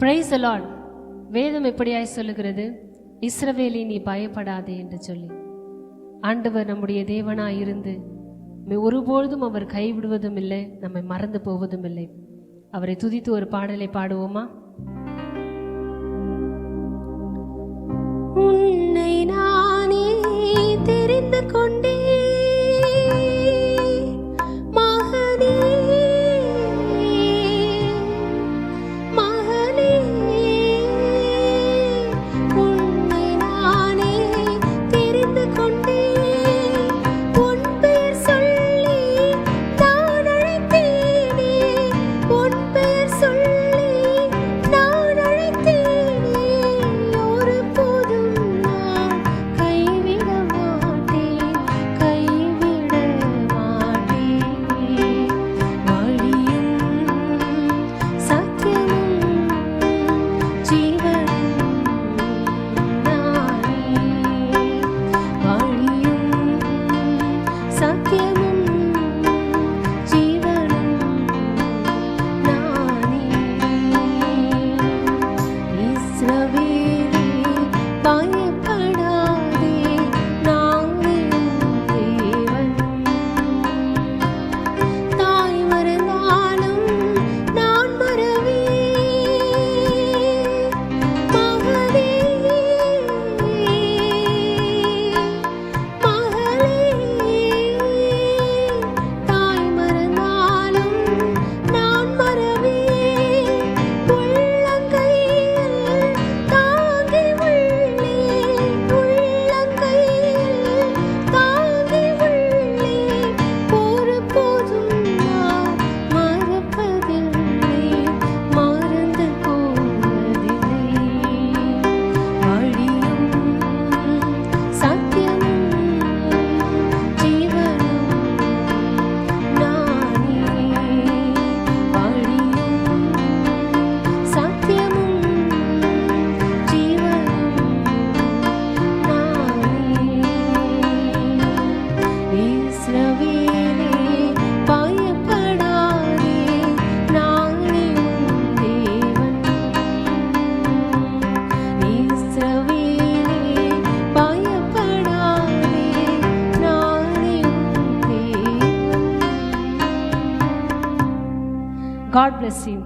Praise the Lord. வேதம் எப்படியாய் சொல்லுகிறது? இஸ்ரவேலே நீ பயப்படாதே என்று சொல்லி. ஆண்டவர் நம்முடைய தேவனாய் இருந்து ஒருபொழுதும் அவர் கைவிடுவதும் இல்லை, நம்மை மறந்து போவதும் இல்லை. அவரை துதித்து ஒரு பாடலை பாடுவோமா? உன்னை நானே தெரிந்து கொண்டே மகனே மகனே, உன்னை நானே தெரிந்து கொண்டே உன் பெயர் சொல்லி நான் அழைத்தேனே, உன் பெயர் சொல்லி நான் அழைத்தேனே. ஒரு போதும் நான் கைவிட மாட்டேன், கைவிட மாட்டேன். வழியும் சத்தியமும் ஜீவனும் நானே. வழியும் சத்தியமும் ஜீவனும் நானே. இஸ்ரவேலே பயப்படாதே, நான் உன் தேவன். தாய் மறந்தாலும் நான் மறவேன். மகனே மகளே, தாய் மறந்தாலும் நான் மறவேன். உள்ளங்கையில் தாங்கி உள்ளேன், உள்ளங்கையில் தாங்கி உள்ளேன். ஒருபோதும் நான் மறப்பதில்லை, மறந்து போவதில்லை. வழியும் சத்தியமும் ஜீவனும் நானே. வழியும் சத்தியமும் ஜீவனும் நானே. இஸ்ரவேலே பயப்படாதே, நானே உன் தேவன். இஸ்ரவேலே பயப்படாதே, நானே உன் தேவன். God bless you.